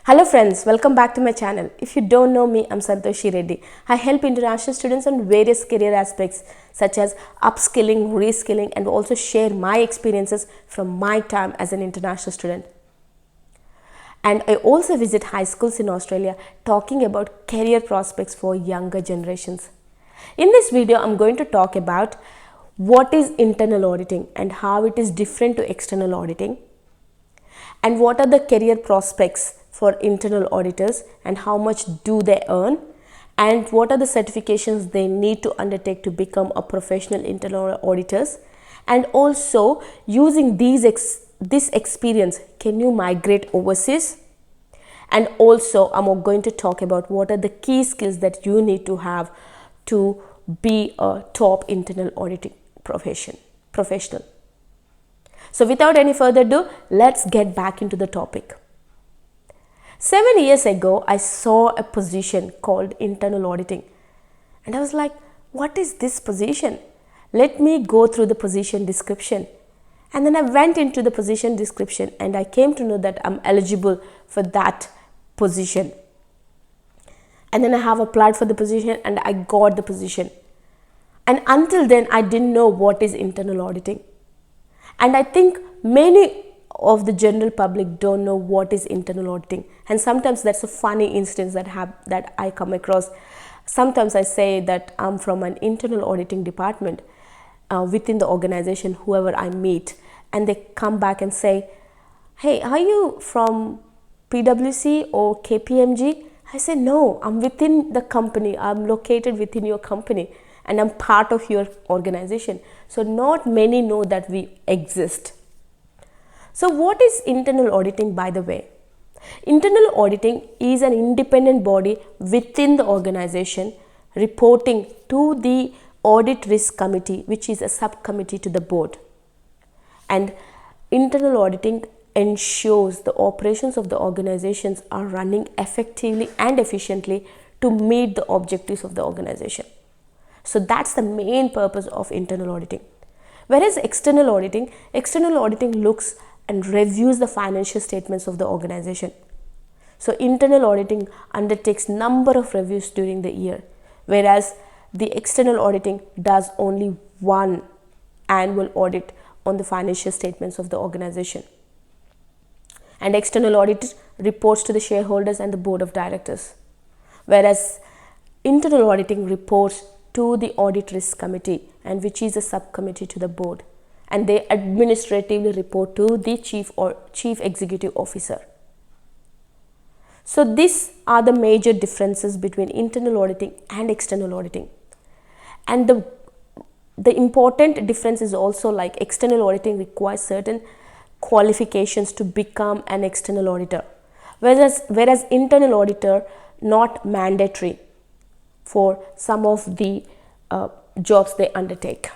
Hello friends, welcome back to my channel. If you don't know me, I'm Santoshi Reddy. I help international students on various career aspects such as upskilling, reskilling, and also share my experiences from my time as an international student. And I also visit high schools in Australia talking about career prospects for younger generations. In this video, I'm going to talk about what is internal auditing and how it is different to external auditing, and what are the career prospects for internal auditors and how much do they earn, and what are the certifications they need to undertake to become a professional internal auditors, and also using this experience, can you migrate overseas? And also I'm going to talk about what are the key skills that you need to have to be a top internal auditing professional. So without any further ado, let's get back into the topic. 7 years ago, I saw a position called internal auditing, and I was like, what is this position? Let me go through the position description. And then I went into the position description and I came to know that I'm eligible for that position. And then I have applied for the position and I got the position. And until then, I didn't know what is internal auditing. And I think many of the general public don't know what is internal auditing. And sometimes that's a funny instance that I come across. Sometimes I say that I'm from an internal auditing department within the organization, whoever I meet, and they come back and say, hey, are you from PwC or KPMG? I say, no, I'm within the company. I'm located within your company and I'm part of your organization. So not many know that we exist. So what is internal auditing, by the way? Internal auditing is an independent body within the organization reporting to the audit risk committee, which is a subcommittee to the board. And internal auditing ensures the operations of the organizations are running effectively and efficiently to meet the objectives of the organization. So that's the main purpose of internal auditing. Whereas external auditing looks and reviews the financial statements of the organization. So internal auditing undertakes number of reviews during the year, whereas the external auditing does only one annual audit on the financial statements of the organization. And external audit reports to the shareholders and the board of directors, whereas internal auditing reports to the audit risk committee, and which is a subcommittee to the board, and they administratively report to the chief executive officer. So these are the major differences between internal auditing and external auditing. And the important difference is also, like, external auditing requires certain qualifications to become an external auditor, whereas internal auditor not mandatory for some of the jobs they undertake.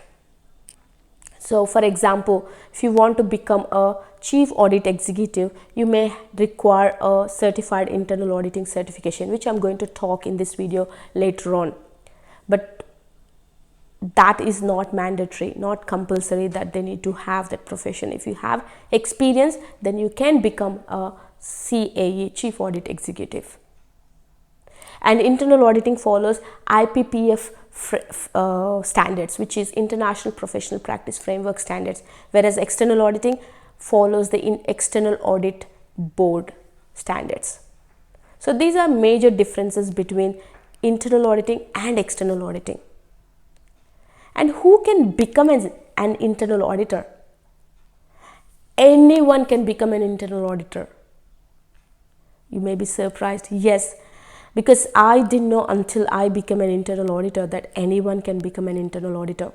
So for example, if you want to become a chief audit executive, you may require a certified internal auditing certification, which I'm going to talk in this video later on. But that is not mandatory, not compulsory that they need to have that profession. If you have experience, then you can become a CAE, chief audit executive. And internal auditing follows IPPF standards, which is International Professional Practice Framework standards, whereas external auditing follows the External Audit Board standards. So these are major differences between internal auditing and external auditing. And who can become an internal auditor? Anyone can become an internal auditor. You may be surprised. Yes, because I didn't know until I became an internal auditor that anyone can become an internal auditor.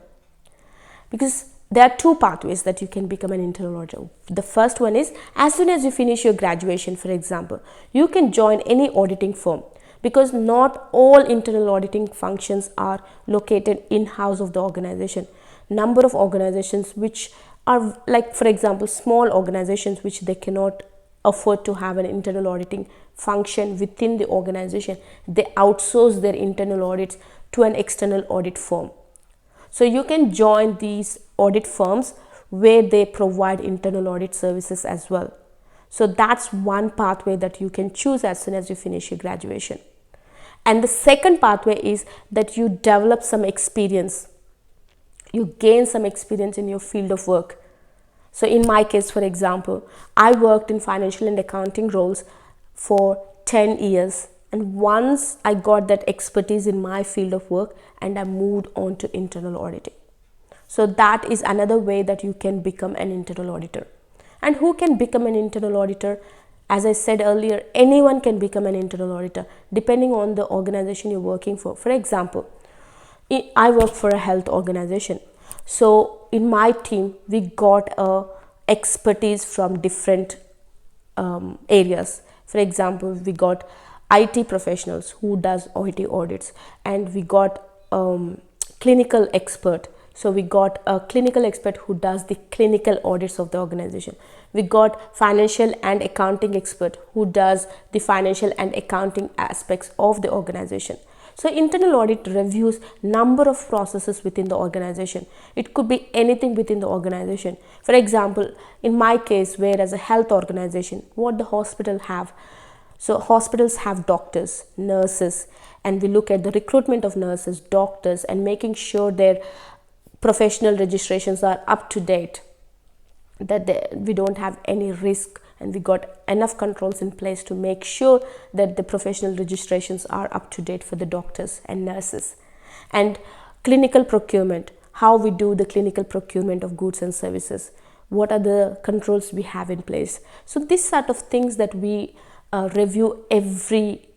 Because there are two pathways that you can become an internal auditor. The first one is, as soon as you finish your graduation, for example, you can join any auditing firm, because not all internal auditing functions are located in-house of the organization. Number of organizations which are, like, for example, small organizations which they cannot afford to have an internal auditing function within the organization, they outsource their internal audits to an external audit firm. So you can join these audit firms where they provide internal audit services as well. So that's one pathway that you can choose as soon as you finish your graduation. And the second pathway is that you develop some experience. You gain some experience in your field of work. So in my case, for example, I worked in financial and accounting roles for 10 years. And once I got that expertise in my field of work, and I moved on to internal auditing. So that is another way that you can become an internal auditor. And who can become an internal auditor? As I said earlier, anyone can become an internal auditor depending on the organization you're working for. For example, I work for a health organization. So in my team, we got expertise from different areas. For example, we got IT professionals who does IT audits, and we got clinical expert. So we got a clinical expert who does the clinical audits of the organization. We got financial and accounting expert who does the financial and accounting aspects of the organization. So internal audit reviews number of processes within the organization. It could be anything within the organization. For example, in my case, whereas a health organization, what the hospital have. So hospitals have doctors, nurses, and we look at the recruitment of nurses, doctors, and making sure their professional registrations are up to date, that we don't have any risk, and we got enough controls in place to make sure that the professional registrations are up to date for the doctors and nurses. And clinical procurement, how we do the clinical procurement of goods and services, what are the controls we have in place. So this sort of things that we review every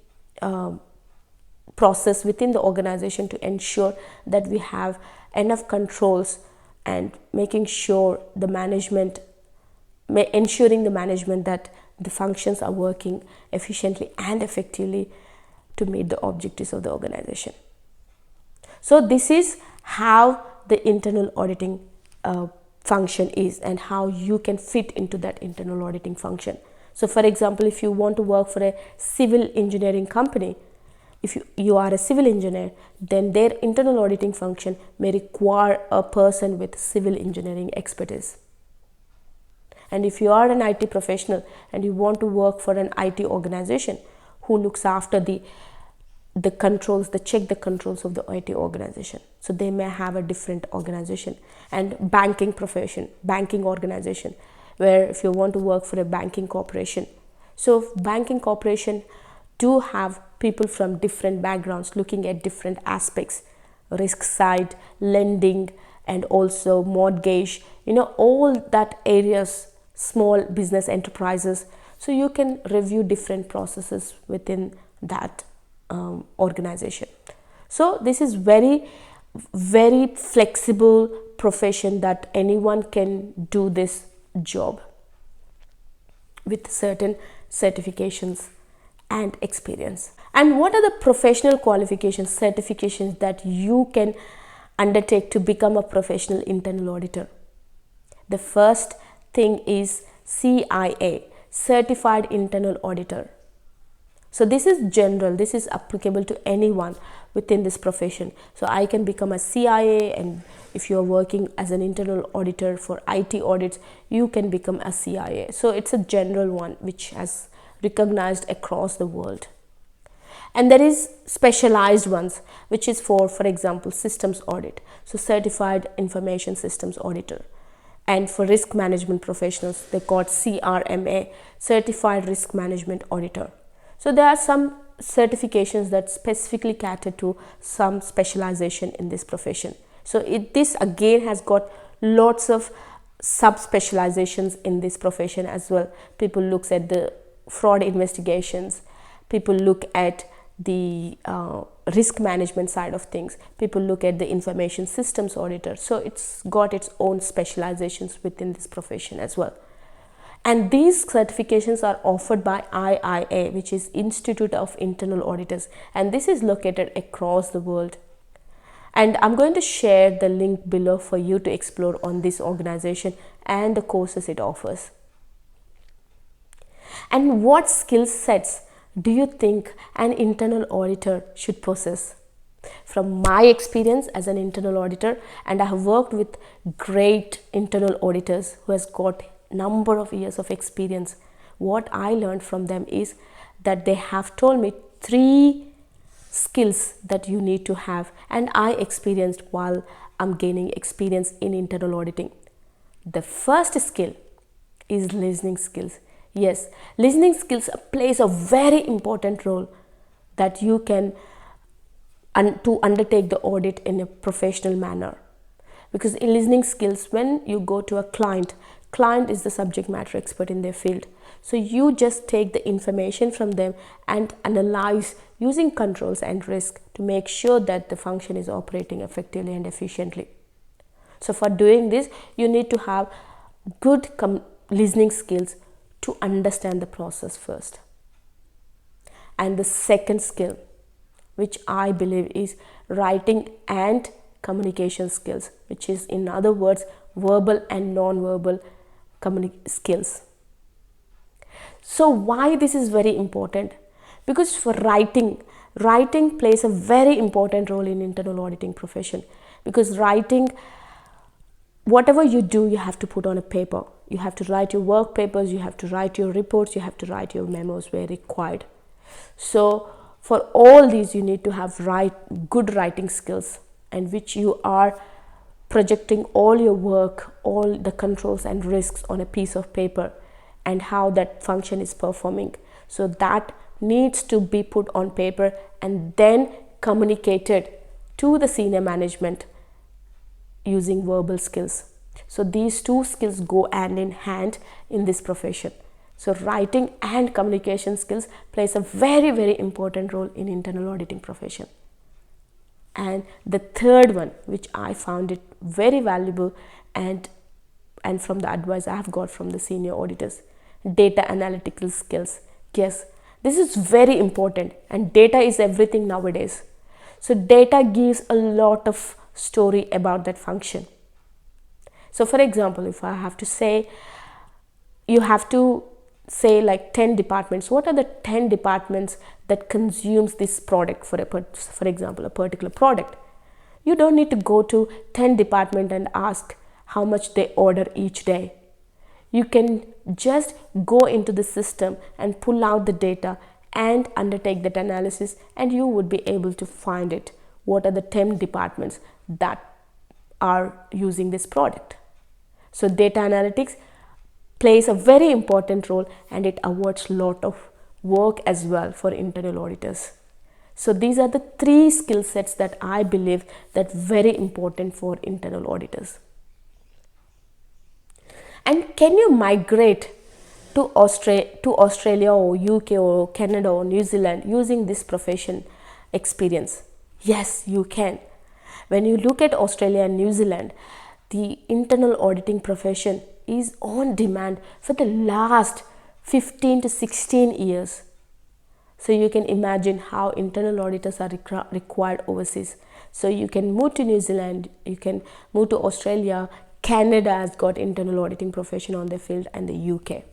process within the organization to ensure that we have enough controls, and making sure the management, ensuring the management that the functions are working efficiently and effectively to meet the objectives of the organization. So this is how the internal auditing function is, and how you can fit into that internal auditing function. So for example, if you want to work for a civil engineering company, if you are a civil engineer, then their internal auditing function may require a person with civil engineering expertise. And if you are an IT professional and you want to work for an IT organization who looks after the controls, check the controls of the IT organization, so they may have a different organization. And banking organization, where if you want to work for a banking corporation, so banking corporation do have people from different backgrounds looking at different aspects, risk side, lending, and also mortgage, all that areas, small business enterprises. So you can review different processes within that organization. So this is very, very flexible profession that anyone can do this job with certain certifications and experience. And what are the professional qualifications, certifications that you can undertake to become a professional internal auditor? The first thing is CIA, Certified Internal Auditor. So this is general, this is applicable to anyone within this profession. So I can become a CIA, and if you are working as an internal auditor for IT audits, you can become a CIA. So it's a general one which has recognized across the world. And there is specialized ones, which is for example, systems audit. So Certified Information Systems Auditor. And for risk management professionals, they call CRMA, Certified Risk Management Auditor. So there are some certifications that specifically cater to some specialization in this profession. So this again has got lots of sub-specializations in this profession as well. People look at the fraud investigations, people look at the risk management side of things, people look at the information systems auditor. So it's got its own specializations within this profession as well. And these certifications are offered by IIA, which is Institute of Internal Auditors, and this is located across the world. And I'm going to share the link below for you to explore on this organization and the courses it offers. And what skill sets do you think an internal auditor should possess? From my experience as an internal auditor, and I have worked with great internal auditors who has got number of years of experience what I learned from them is that they have told me 3 skills that you need to have, and I experienced while I'm gaining experience in internal auditing. The first skill is listening skills. Yes, listening skills plays a very important role that you can to undertake the audit in a professional manner. Because in listening skills, when you go to a client is the subject matter expert in their field. So you just take the information from them and analyze using controls and risk to make sure that the function is operating effectively and efficiently. So for doing this, you need to have good listening skills to understand the process first. And the second skill, which I believe is writing and communication skills, which is in other words verbal and non-verbal skills. So why this is very important? Because for writing plays a very important role in internal auditing profession. Because writing, whatever you do, you have to put on a paper. You have to write your work papers, you have to write your reports, you have to write your memos where required. So for all these, you need to have good writing skills, and which you are projecting all your work, all the controls and risks on a piece of paper, and how that function is performing. So that needs to be put on paper and then communicated to the senior management using verbal skills. So these 2 skills go hand in hand in this profession. So writing and communication skills plays a very, very important role in internal auditing profession. And the third one, which I found it very valuable and from the advice I have got from the senior auditors, data analytical skills. Yes, this is very important, and data is everything nowadays. So data gives a lot of story about that function. So for example, if I have to say, you have to say like 10 departments. What are the 10 departments that consumes this product, for example, a particular product? You don't need to go to 10 departments and ask how much they order each day. You can just go into the system and pull out the data and undertake that analysis, and you would be able to find it. What are the 10 departments that are using this product? So data analytics plays a very important role, and it avoids a lot of work as well for internal auditors. So these are the 3 skill sets that I believe that very important for internal auditors. And can you migrate to Australia or UK or Canada or New Zealand using this profession experience? Yes, you can. When you look at Australia and New Zealand, the internal auditing profession is on demand for the last 15 to 16 years. So you can imagine how internal auditors are required overseas. So you can move to New Zealand, you can move to Australia. Canada has got internal auditing profession on their field, and the UK.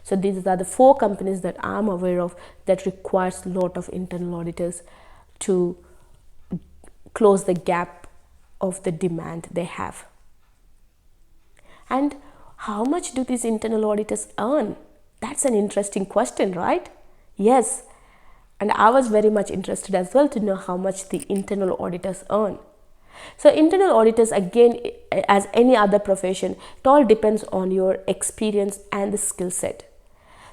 So these are the 4 companies that I'm aware of that requires a lot of internal auditors to close the gap of the demand they have. And how much do these internal auditors earn? That's an interesting question, right? Yes. And I was very much interested as well to know how much the internal auditors earn. So internal auditors, again, as any other profession, it all depends on your experience and the skill set.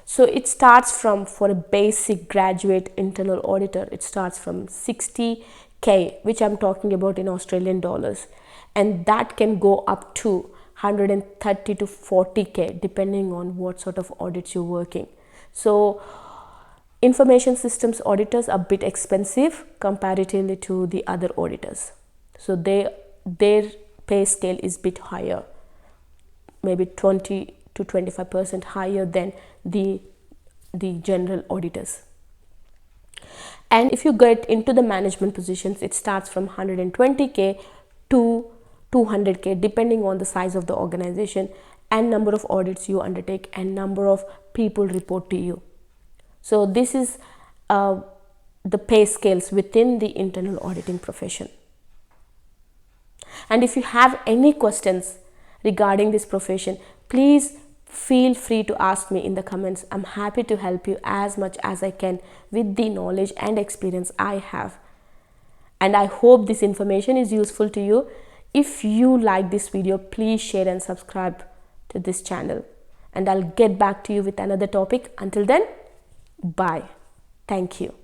So it starts from, for a basic graduate internal auditor, it starts from 60K, which I'm talking about in Australian dollars. And that can go up to 130 to 40K, depending on what sort of audits you're working. So information systems auditors are a bit expensive comparatively to the other auditors. So their pay scale is a bit higher, maybe 20 to 25% higher than the general auditors. And if you get into the management positions, it starts from 120K to 200K, depending on the size of the organization and number of audits you undertake and number of people report to you. So this is the pay scales within the internal auditing profession. And if you have any questions regarding this profession, please feel free to ask me in the comments. I'm happy to help you as much as I can with the knowledge and experience I have. And I hope this information is useful to you. If you like this video, please share and subscribe to this channel. And I'll get back to you with another topic. Until then, bye. Thank you.